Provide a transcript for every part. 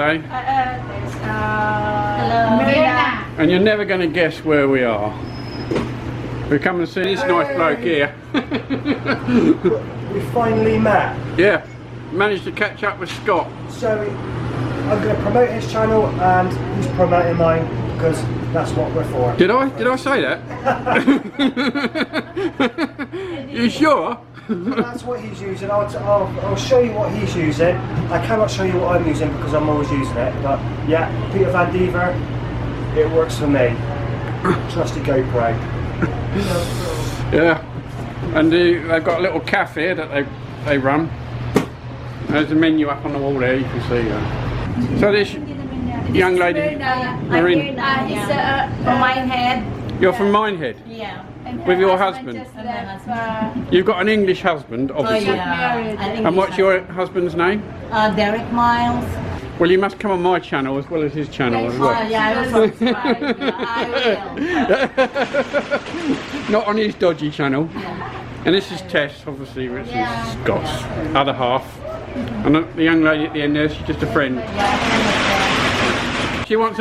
birthday. Hello. And you're never going to guess where we are. We come and see this nice bloke here. We finally met. Yeah, managed to catch up with Scott. So I'm going to promote his channel and he's promoting mine because that's what we're for. Did I say that? You sure? That's what he's using. I'll show you what he's using. I cannot show you what I'm using because I'm always using it. But yeah, Peter Van Dever, it works for me. Trusty GoPro. Yeah, and they've got a little cafe that they run. There's a menu up on the wall there, you can see. So this young lady, Marina, He's from Minehead. you're from Minehead? Yeah. With your husband? You've got an English husband, obviously. And what's your husband's name? Derek Miles. Well, you must come on my channel as well as his channel as well. Yeah, I will subscribe. I will. Not on his dodgy channel. And this is Tess, obviously, which is Scott's other half. And the young lady at the end there, she's just a friend. She wants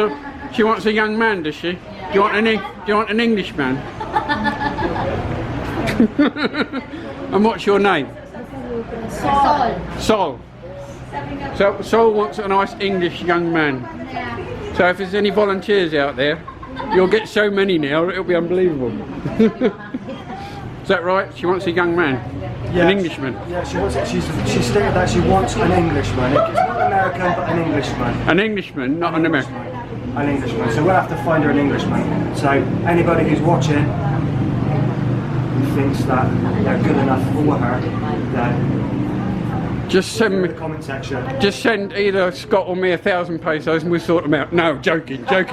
a young man, does she? Do you want an Englishman? And what's your name? Sol. So Sol wants a nice English young man. So if there's any volunteers out there, you'll get so many now, it'll be unbelievable. Is that right? She wants a young man, an Englishman. Yeah, she stated that she wants an Englishman. It's not American, but an Englishman. An Englishman, not an American. An Englishman. So we'll have to find her an Englishman. So anybody who's watching who thinks that they're good enough for her, then just send me in the comment section. Just send either Scott or me 1,000 pesos and we'll sort them out. No, joking. Right,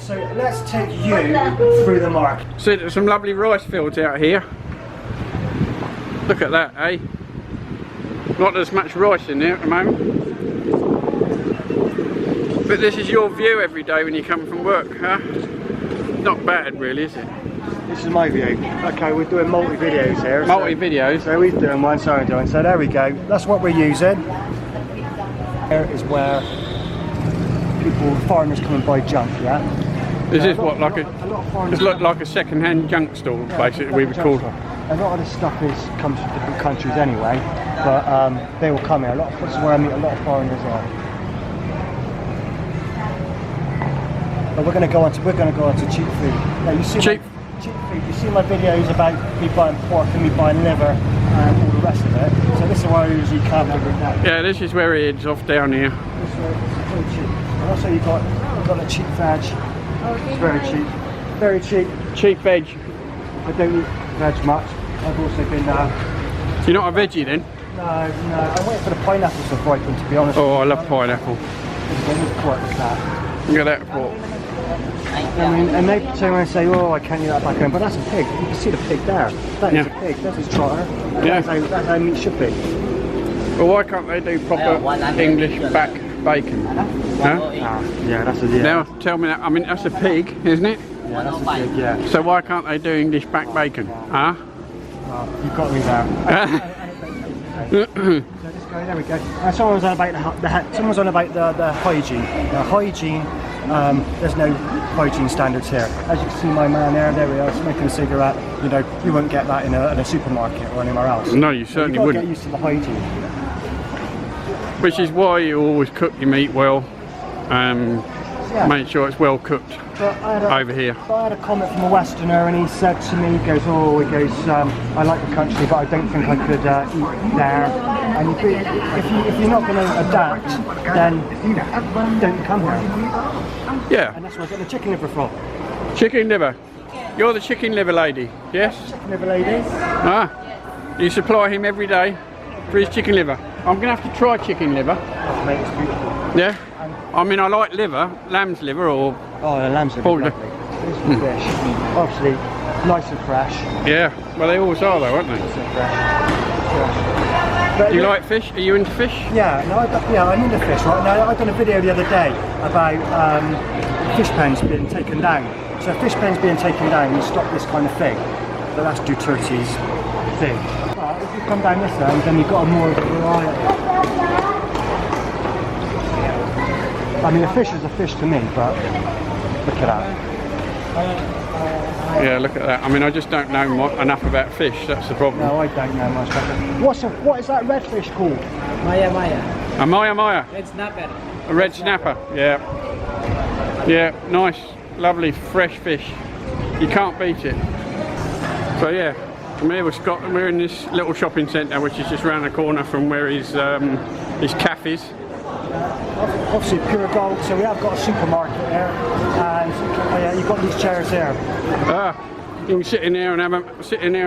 so let's take you through the market. See, there's some lovely rice fields out here. Look at that, eh? Not as much rice in there at the moment. But this is your view every day when you come from work, huh? Not bad really, is it? This is my view. Okay, we're doing multi-videos here. Multi-videos? So he's doing one, so I'm doing. So there we go. That's what we're using. Here is where foreigners come and buy junk, yeah? This is what, like it's like a second-hand junk store, basically, we would call it. A lot of this stuff comes from different countries anyway, but they will come here. This is where I meet a lot of foreigners here. But we're going to go on to cheap food. Now, you see cheap food. You see my videos about me buying pork and me buying liver and all the rest of it. So this is where I usually come. Yeah, this is where it is off down here. This is very cheap. And also you've got a cheap veg. It's very cheap. Very cheap. Cheap veg. I don't eat veg much. I've also been You're not a veggie then? No. I'm waiting for the pineapples to ripen, to be honest. Oh, I love pineapple. There's pork with that. Look at that pork. I mean, and they turn around and say, oh, I can't eat that back home, but that's a pig. You can see the pig there. That is a pig. That's his trotter. Yeah. That's how meat should be. Well, why can't they do proper English back bacon? Huh? Yeah, that's a Now, tell me that. I mean, that's a pig, isn't it? Yeah, that's a pig, yeah. So why can't they do English back bacon? Huh? You've got me there. So just go, there we go. Someone's on about the hygiene. Now, hygiene, there's no hygiene standards here. As you can see, my man there we are, smoking a cigarette. You know, you won't get that in a supermarket or anywhere else. No, you certainly wouldn't. Get used to the hygiene. Which is why you always cook your meat well. Make sure it's well cooked over here. I had a comment from a Westerner and he said to me, he goes, I like the country but I don't think I could eat there. And if you're not going to adapt, then don't come here. Yeah. And that's where I get the chicken liver from. Chicken liver. You're the chicken liver lady, yes? Chicken liver lady. Ah. You supply him every day for his chicken liver. I'm going to have to try chicken liver. Oh, mate, it's beautiful. Yeah? I mean, I like liver, lamb's liver or... Oh, the lamb's liver, lovely. This is fish. Obviously, nice and fresh. Yeah, well they always are though, aren't they? Nice and fresh. Do you like fish? Are you into fish? Yeah, I'm into fish. Right now, I done a video the other day about fish pens being taken down. So fish pens being taken down, you stop this kind of thing. But that's Duterte's thing. But if you come down this end, then you've got a more variety. I mean, a fish is a fish to me, but look at that. Yeah, look at that. I mean, I just don't know enough about fish. That's the problem. No, I don't know much about it. What is that redfish called? Maya Maya. A Maya. Red snapper. A red snapper. Yeah. Yeah, nice, lovely, fresh fish. You can't beat it. So yeah, I'm here with Scott, and we're in this little shopping centre, which is just round the corner from where his cafe is. Obviously pure gold, so we have got a supermarket there, and you've got these chairs there. Ah, you can sit in there and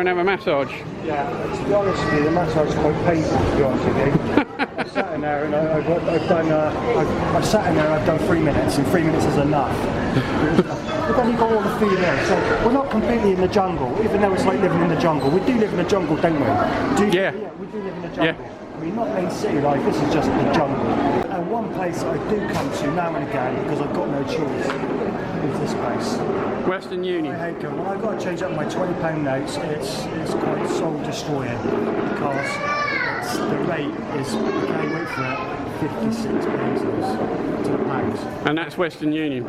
have a massage. Yeah, to be honest with you, the massage is quite painful, to be honest with you. I've sat in there and I've sat in there and I've done 3 minutes, and 3 minutes is enough. But then you've got all the food there, so we're not completely in the jungle, even though it's like living in the jungle. We do live in the jungle, don't we? Yeah. Yeah, we do live in the jungle. Yeah. I mean, not main city life, this is just the jungle. And one place I do come to now and again, because I've got no choice, is this place. Western Union. I hate going. When I've got to change up my £20 notes, it's quite soul destroying, because the rate is, okay, wait for it, 56 pesos to the pound. And that's Western Union.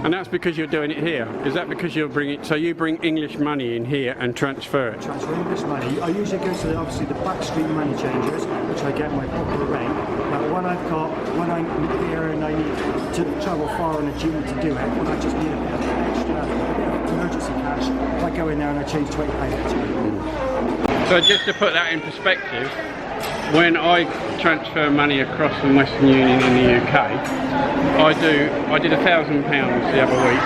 And that's because you're doing it here. Is that because you're so you bring English money in here and transfer it? Transfer English money. I usually go to obviously the backstreet money changers, which I get my proper rate. But when I'm here and I need to travel far on a duty to do it, when I just need a bit of extra, a bit of emergency cash, I go in there and I change £20 each. So just to put that in perspective, when I transfer money across from Western Union in the UK, I did £1,000 the other week,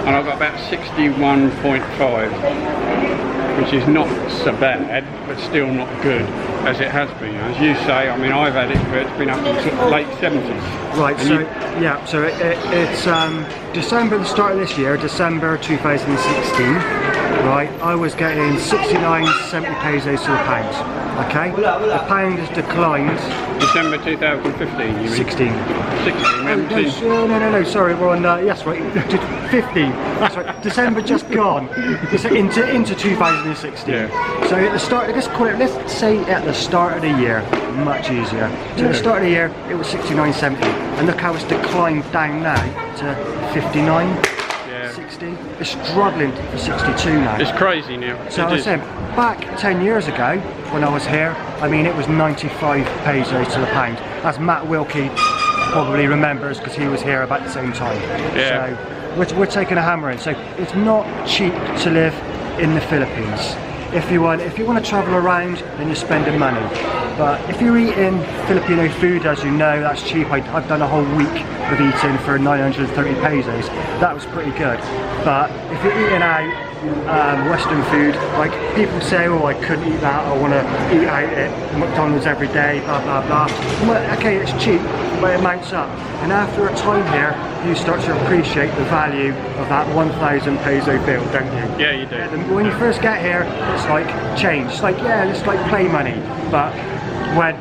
and I got about 61.5, which is not so bad, but still not good as it has been. As you say, I mean, I've had it, but it's been up in late 70s. Right. So it's December, the start of this year, December 2016. Right, I was getting 69.70 pesos to the pound. Okay, the pound has declined. December 2015, you mean? 16. 16, No, sorry, we're on, yes, right, 15, that's right, December just gone, into 2016. Yeah. So at the start, let's say at the start of the year, much easier. So at the start of the year, it was 69.70, and look how it's declined down now to 59. 60. It's struggling for 62 now. It's crazy now. So I was saying, back 10 years ago, when I was here, I mean, it was 95 pesos to the pound, as Matt Wilkie probably remembers, because he was here about the same time. Yeah. So we're taking a hammer in. So it's not cheap to live in the Philippines. If you want to travel around, then you're spending money. But if you're eating Filipino food, as you know, that's cheap. I've done a whole week of eating for 930 pesos. That was pretty good. But if you're eating out Western food, like people say, oh, I couldn't eat that, I want to eat out at McDonald's every day, blah blah blah. Well, okay, it's cheap, but it mounts up. And after a time here, you start to appreciate the value of that 1,000 peso bill, don't you? Yeah, you do. When you first get here, it's like change. It's like, yeah, it's like play money. But when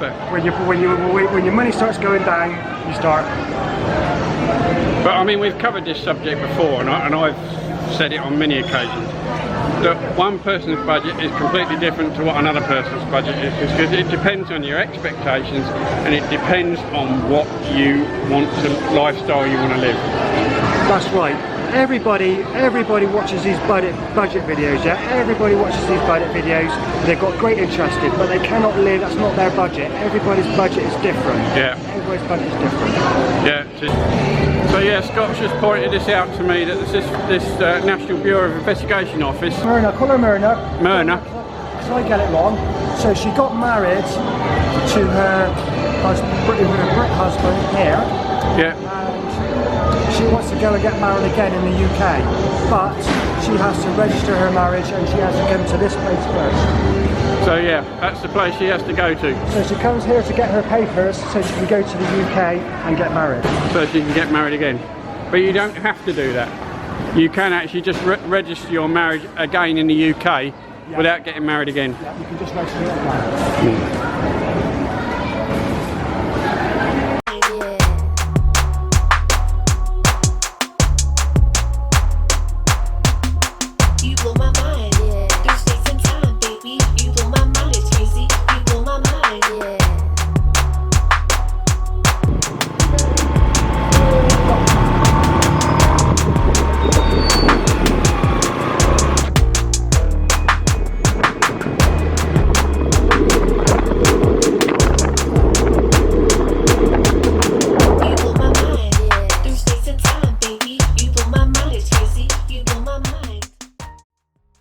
your money starts going down, you start. But I mean, we've covered this subject before, and I've said it on many occasions, that one person's budget is completely different to what another person's budget is, because it depends on your expectations, and it depends on what you want to, lifestyle you want to live. That's right. Everybody watches these budget videos, yeah? Everybody watches these budget videos. They've got great interest in, but they cannot live, that's not their budget. Everybody's budget is different. Yeah. Everybody's budget is different. Yeah. So yeah, Scott's just pointed this out to me, that this National Bureau of Investigation Office. Myrna, call her Myrna. Myrna. Because I get it wrong. So she got married to her Brit husband here. Yeah. She wants to go and get married again in the UK, but she has to register her marriage and she has to come to this place first. So yeah, that's the place she has to go to. So she comes here to get her papers so she can go to the UK and get married. So she can get married again. But you don't have to do that. You can actually just register your marriage again in the UK without getting married again. Yeah, you can just register it online.